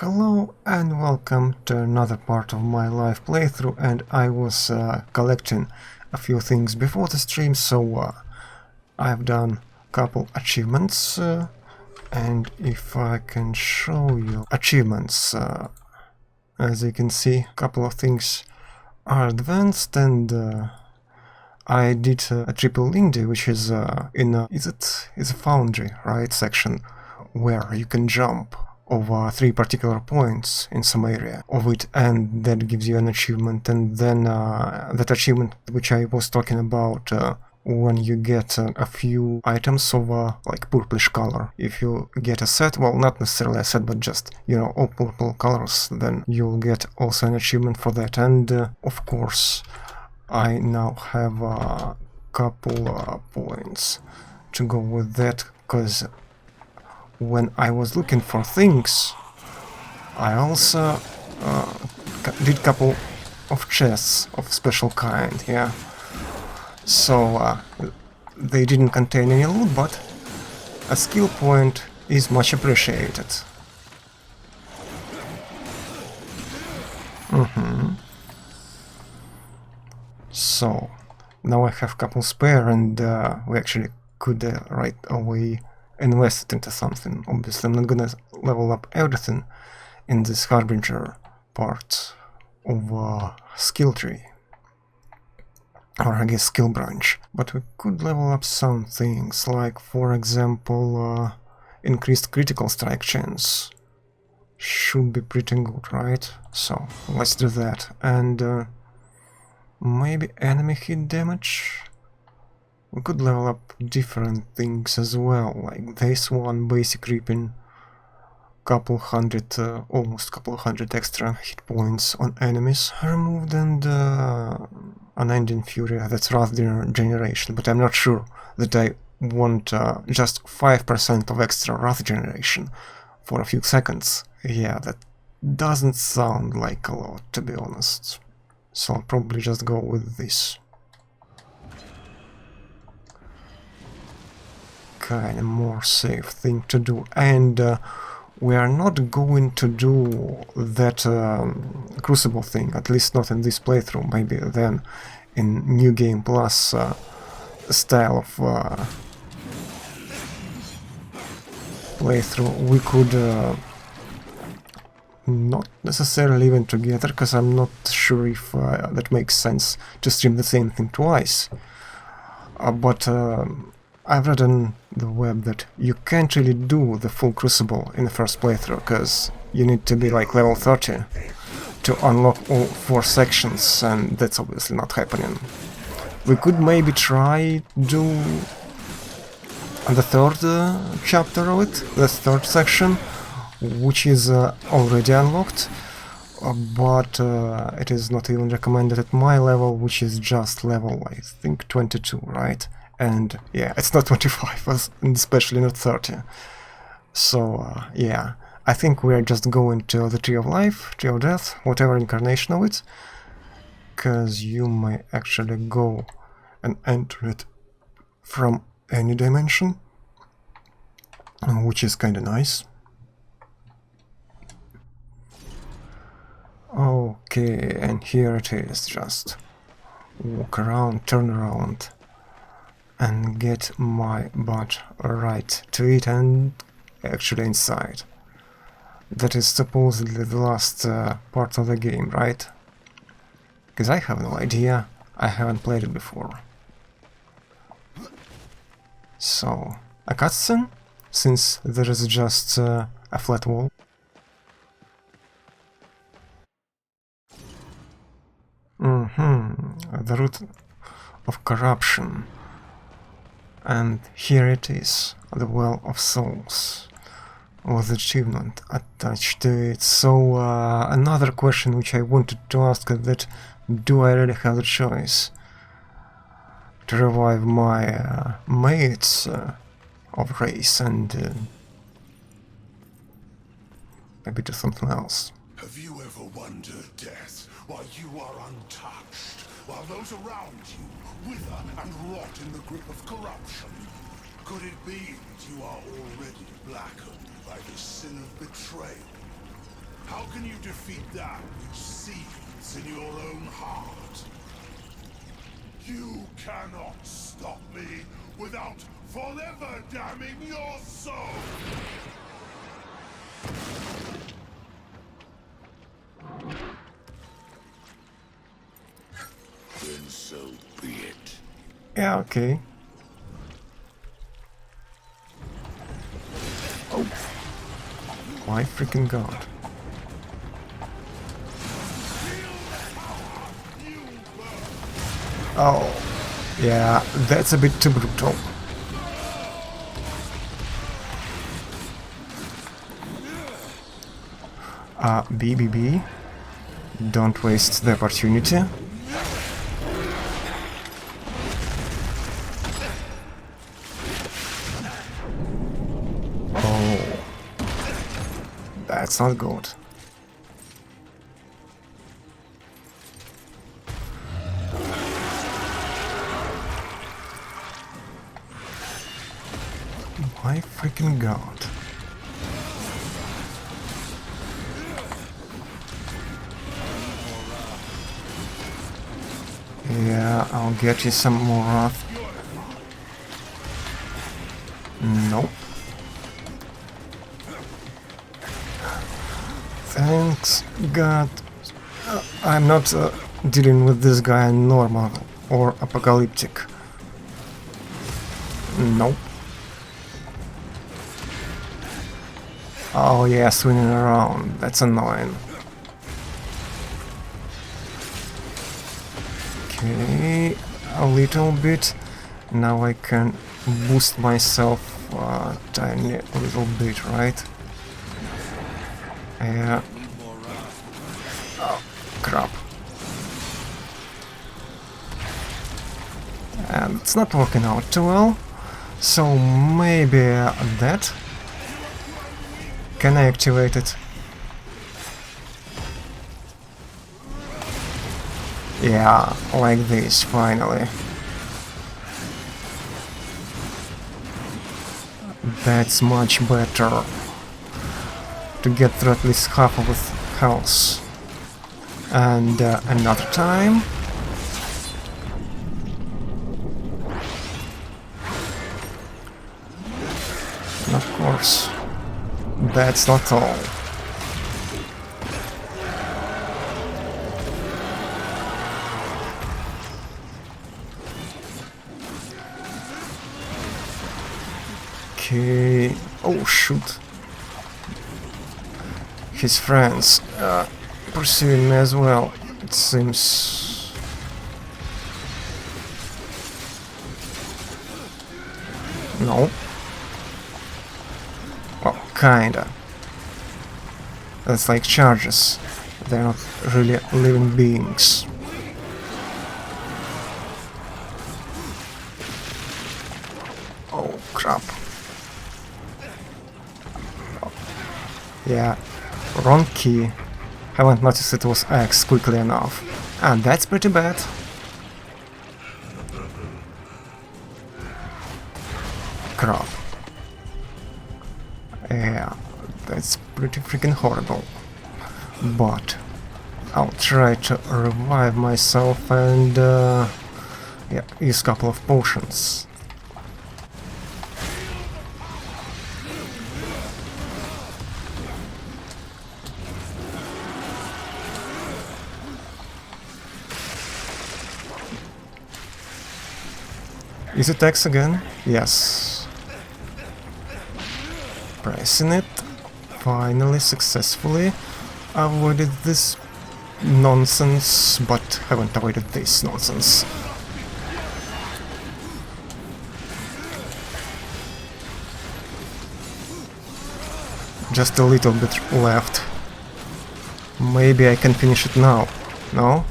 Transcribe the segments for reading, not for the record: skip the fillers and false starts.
Hello and welcome to another part of my live playthrough, and I was collecting a few things before the stream, so I've done a couple achievements, and if I can show you achievements, as you can see, a couple of things are advanced, and I did a triple Lindy, which is in a, is a foundry, right, section, where you can jump over 3 particular points in some area of it, and that gives you an achievement. And then that achievement which I was talking about, when you get a few items of like purplish color. If you get a set, well, not necessarily a set, but just, you know, all purple colors, then you'll get also an achievement for that. And of course, I now have a couple points to go with that, because when I was looking for things, I also did a couple of chests of special kind, yeah. So they didn't contain any loot, but a skill point is much appreciated. So now I have a couple spare, and we actually could right away invest it into something. Obviously I'm not gonna level up everything in this Harbinger part of skill tree, or I guess skill branch, but we could level up some things, like for example increased critical strike chance. Should be pretty good, right? So let's do that. And maybe enemy hit damage. We could level up different things as well, like this one, basic ripping, couple hundred, almost couple hundred extra hit points on enemies removed, and unending fury, that's wrath generation, but I'm not sure that I want just 5% of extra wrath generation for a few seconds. Yeah, that doesn't sound like a lot, to be honest, so I'll probably just go with this. Kind of more safe thing to do, and we are not going to do that Crucible thing, at least not in this playthrough. Maybe then in New Game Plus style of playthrough we could not necessarily even together, because I'm not sure if that makes sense to stream the same thing twice, but I've read on the web that you can't really do the full Crucible in the first playthrough, because you need to be like level 30 to unlock all 4 sections, and that's obviously not happening. We could maybe try do the third chapter of it, the third section, which is already unlocked, but it is not even recommended at my level, which is just level, I think, 22, right? And yeah, it's not 25, and especially not 30. So yeah, I think we're just going to the Tree of Life, Tree of Death, whatever incarnation of it, because you may actually go and enter it from any dimension, which is kinda nice. Okay, and here it is, just walk around, turn around, and get my butt right to it, and actually inside. That is supposedly the last part of the game, right? Because I have no idea, I haven't played it before. So, a cutscene, since there is just a flat wall. The root of corruption. And here it is, the Well of Souls, with achievement attached to it. So another question which I wanted to ask is that, do I really have the choice to revive my mates of race and maybe do something else? Have you ever wondered, Death, why you are untouched, while those around you wither and rot in the grip of corruption? Could it be that you are already blackened by the sin of betrayal? How can you defeat that which seethes in your own heart? You cannot stop me without forever damning your soul! Then so be it. Yeah, okay. Oh. My freaking god. Oh. Yeah, that's a bit too brutal. BBB. Don't waste the opportunity. Oh. That's not good. My freaking god. Yeah, I'll get you some more wrath. Nope. Thanks, God. I'm not dealing with this guy normal or apocalyptic. Nope. Oh yeah, swinging around. That's annoying. Okay, a little bit. Now I can boost myself a tiny little bit, right? Yeah. Oh, crap. And it's not working out too well. So maybe that. Can I activate it? Yeah, like this, finally. That's much better. To get through at least half of his health. And another time. And of course, that's not all. Okay. Oh shoot. His friends pursuing me as well, it seems. No. Well, kinda. That's like charges. They're not really living beings. Oh crap. Yeah. Wrong key. Haven't noticed it was X quickly enough. And that's pretty bad. Crap. Yeah, that's pretty freaking horrible. But I'll try to revive myself and yeah, use a couple of potions. Is it X again? Yes. Pressing it. Finally, successfully avoided this nonsense, but haven't avoided this nonsense. Just a little bit left. Maybe I can finish it now. No?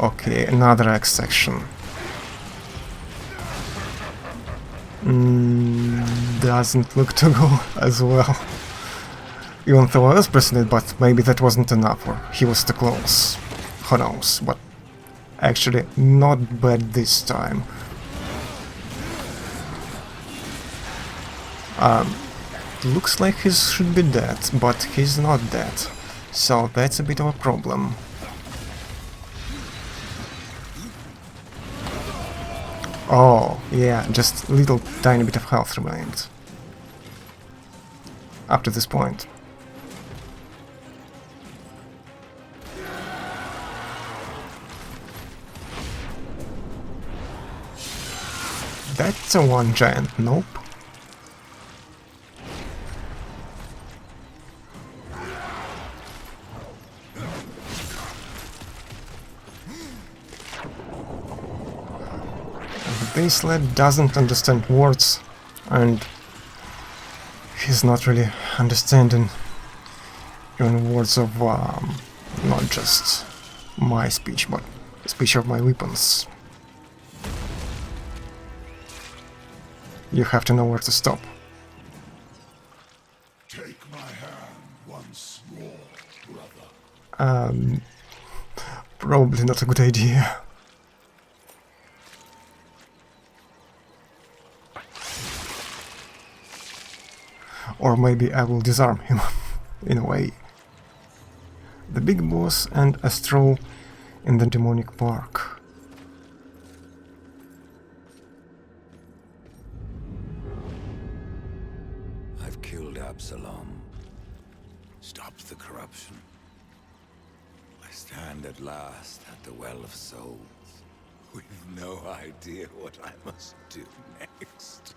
Okay, another X section. Doesn't look to go as well. Even though I was pressing it, but maybe that wasn't enough, or he was too close. Who knows, but actually not bad this time. looks like he should be dead, but he's not dead. So that's a bit of a problem. Oh, yeah, just a little tiny bit of health remained. Up to this point. That's a one giant nope. This lad doesn't understand words, and he's not really understanding even words of not just my speech, but the speech of my weapons. You have to know where to stop. Take my hand once more, brother. Probably not a good idea. Or maybe I will disarm him, in a way. The big boss and a stroll in the demonic park. I've killed Absalom. Stopped the corruption. I stand at last at the Well of Souls, with no idea what I must do next.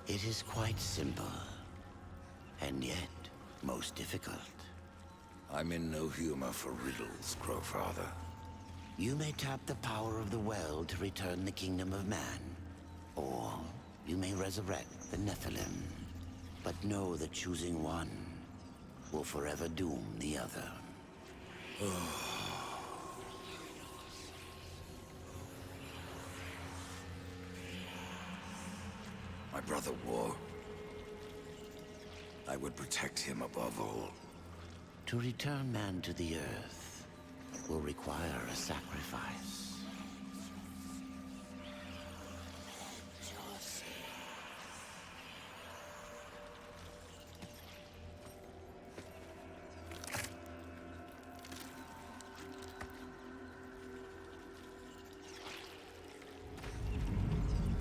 It is quite simple. And yet, most difficult. I'm in no humor for riddles, Crowfather. You may tap the power of the well to return the kingdom of man. Or you may resurrect the Nephilim. But know that choosing one will forever doom the other. My brother War. I would protect him above all. To return man to the earth will require a sacrifice.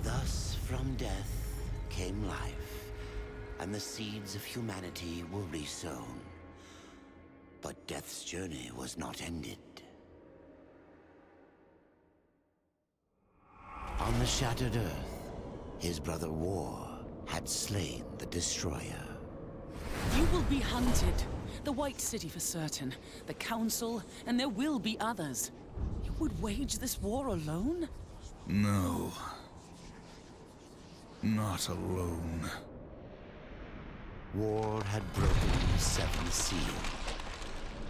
Thus from death came life, and the seeds of humanity were resown. But death's journey was not ended. On the shattered earth, his brother War had slain the Destroyer. You will be hunted. The White City for certain. The Council, and there will be others. You would wage this war alone? No. Not alone. War had broken the seventh seal,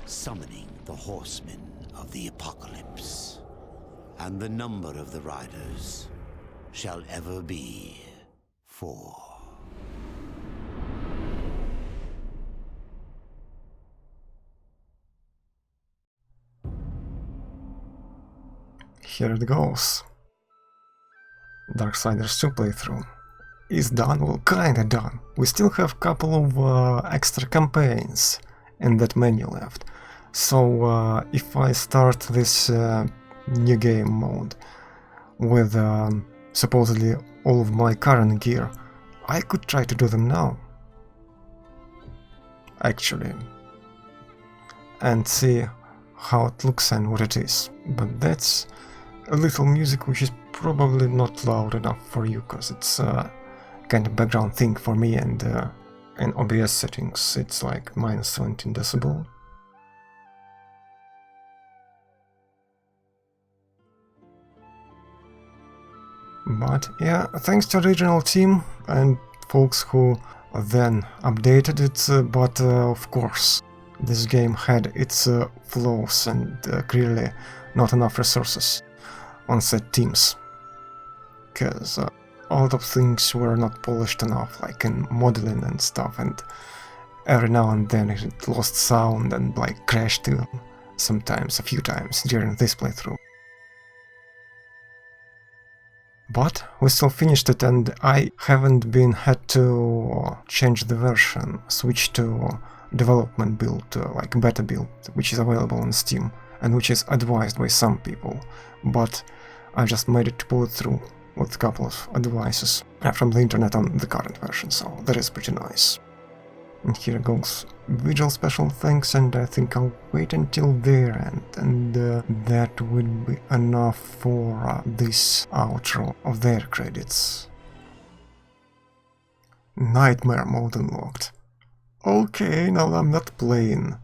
summoning the horsemen of the apocalypse. And the number of the riders shall ever be 4. Here it goes. Darksiders II playthrough is done, well, kinda done. We still have a couple of extra campaigns in that menu left. So if I start this new game mode with supposedly all of my current gear, I could try to do them now, actually, and see how it looks and what it is. But that's a little music which is probably not loud enough for you, because it's kind of background thing for me, and in OBS settings it's like minus 17 decibel. But yeah, thanks to the original team and folks who then updated it, but of course this game had its flaws and clearly not enough resources on set teams, because a lot of things were not polished enough, like in modeling and stuff, and every now and then it lost sound and like crashed sometimes, a few times during this playthrough. But we still finished it, and I haven't had to change the version, switch to development build, like beta build, which is available on Steam and which is advised by some people, but I just made it to pull it through with a couple of advices from the internet on the current version, so that is pretty nice. And here goes Vigil special thanks, and I think I'll wait until their end, and that would be enough for this outro of their credits. Nightmare mode unlocked. Okay, now I'm not playing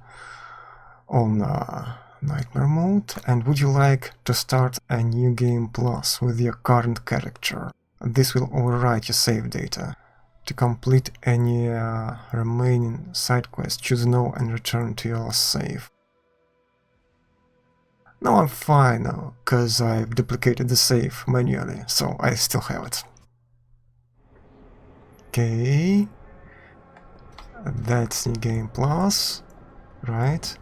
on Nightmare mode, and would you like to start a new game plus with your current character? This will overwrite your save data. To complete any remaining side quest, choose no and return to your last save. Now I'm fine now, cause I've duplicated the save manually, so I still have it. Okay, that's new game plus, right?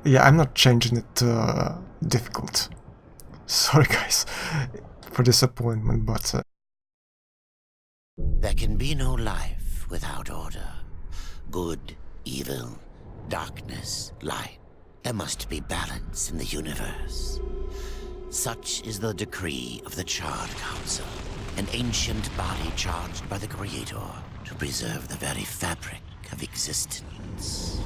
Yeah, I'm not changing it to difficult. Sorry guys for disappointment, but There can be no life without order. Good, evil, darkness, light. There must be balance in the universe. Such is the decree of the Charred Council, an ancient body charged by the Creator to preserve the very fabric of existence.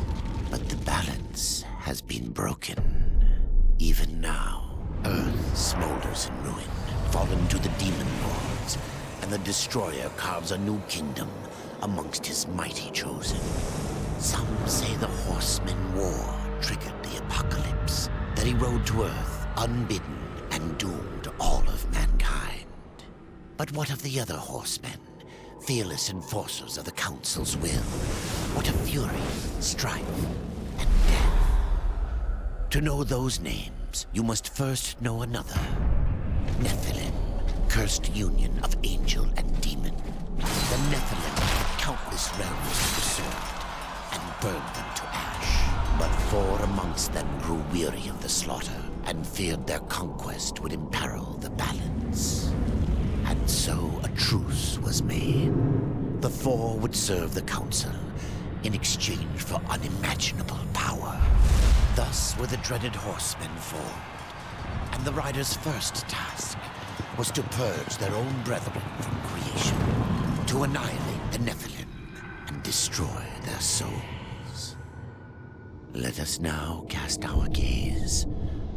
But the balance has been broken. Even now, Earth smolders in ruin, fallen to the demon lords, and the Destroyer carves a new kingdom amongst his mighty chosen. Some say the Horseman War triggered the apocalypse, that he rode to Earth unbidden and doomed all of mankind. But what of the other horsemen, fearless enforcers of the Council's will? What of fury, strife, and death? To know those names, you must first know another. Nephilim, cursed union of angel and demon. The Nephilim had countless realms to pursue and burned them to ash. But 4 amongst them grew weary of the slaughter and feared their conquest would imperil the balance. And so a truce was made. The 4 would serve the Council in exchange for unimaginable power. Thus were the dreaded horsemen formed, and the riders' first task was to purge their own brethren from creation, to annihilate the Nephilim and destroy their souls. Let us now cast our gaze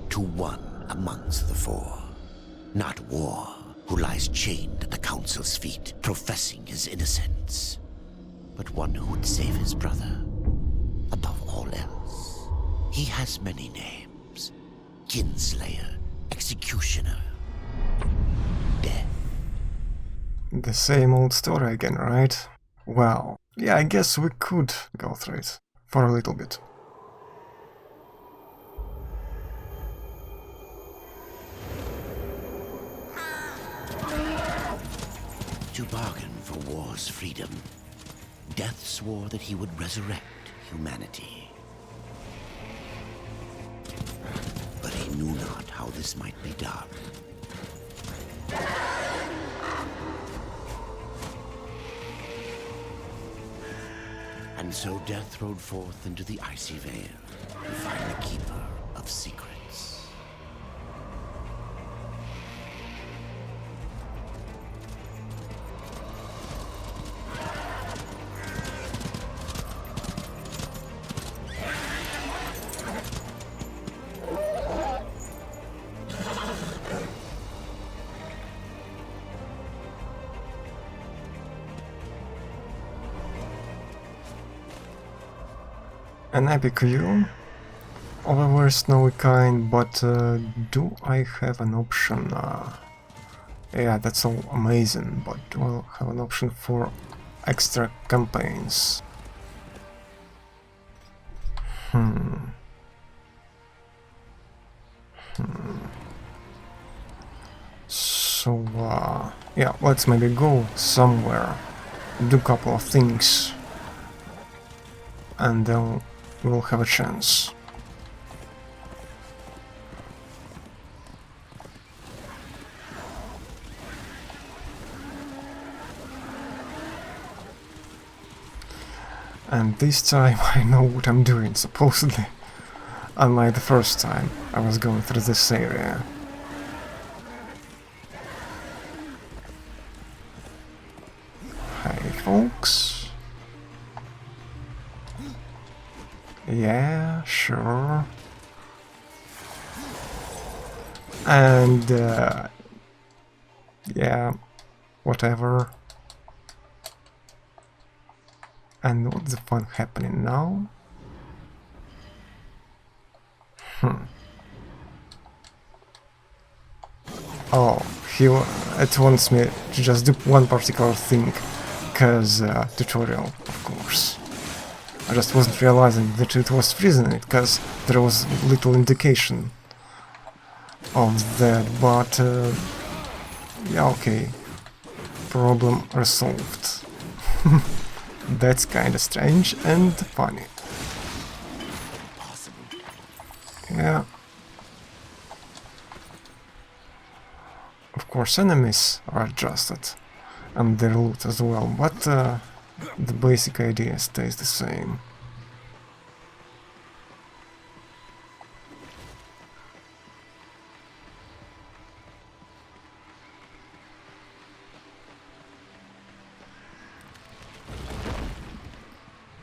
to one amongst the 4, not War, who lies chained at the Council's feet, professing his innocence, but one who would save his brother above all else. He has many names: Kinslayer, Executioner, Death. the same old story again, right? Well, yeah, I guess we could go through it for a little bit. To bargain for war's freedom, Death swore that he would resurrect humanity. But he knew not how this might be done. And so Death rode forth into the icy veil to find the Keeper of Secrets. An epic view of a very snowy kind, but do I have an option? Yeah, that's all amazing, but do I have an option for extra campaigns? So, yeah, let's maybe go somewhere, do a couple of things, and then we'll have a chance. And this time I know what I'm doing, supposedly. Unlike the first time I was going through this area. Hey folks. Yeah, sure. And yeah, whatever. And what's the fun happening now? Oh, it wants me to just do one particular thing, cause tutorial, of course. I just wasn't realizing that it was freezing it, cause there was little indication of that, but yeah, okay. Problem resolved. That's kinda strange and funny. Yeah. Of course, enemies are adjusted, and their loot as well, but the basic idea stays the same.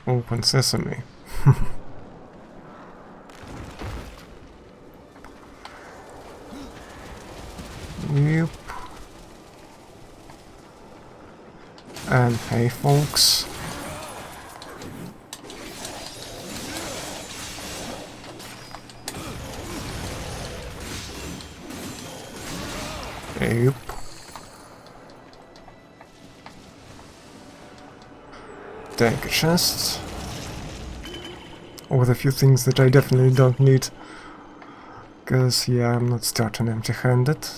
Open sesame. Yep. And hey folks. Yep. Take a chest. With a few things that I definitely don't need. Cause yeah, I'm not starting empty-handed.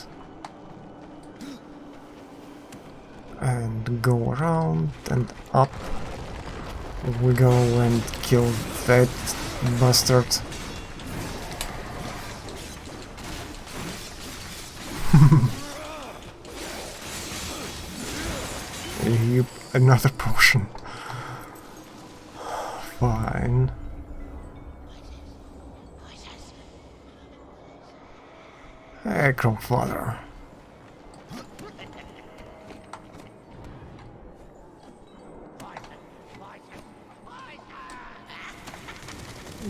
And go around and up we go and kill that bastard. Yep, another potion. Fine. Hey, grandfather.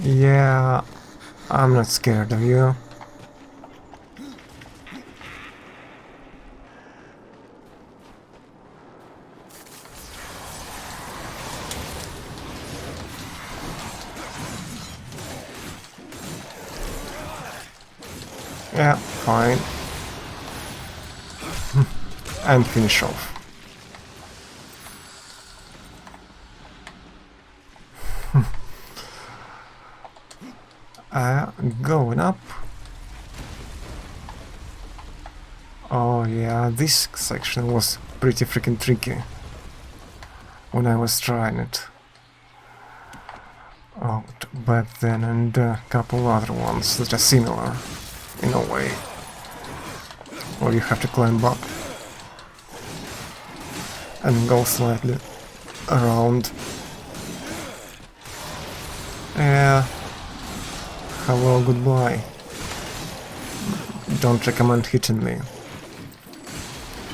Yeah, I'm not scared of you. Yeah, fine. And finish off. Going up. Oh yeah, this section was pretty freaking tricky when I was trying it out back then, and a couple other ones that are similar in a way, where you have to climb up and go slightly around. Yeah. Hello, goodbye. Don't recommend hitting me.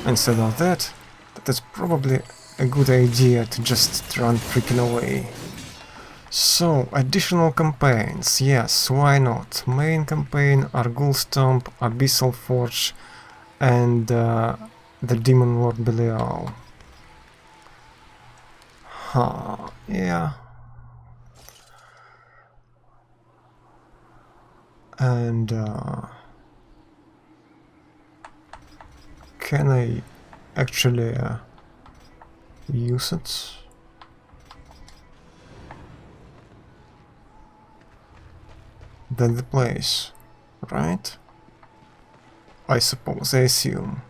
Instead of that, that's probably a good idea to just run freaking away. So, additional campaigns, yes, why not? Main campaign, Argul Stomp, Abyssal Forge, and the Demon Lord Belial. Huh, yeah. And can I actually use it? That's the place, right? I suppose, I assume.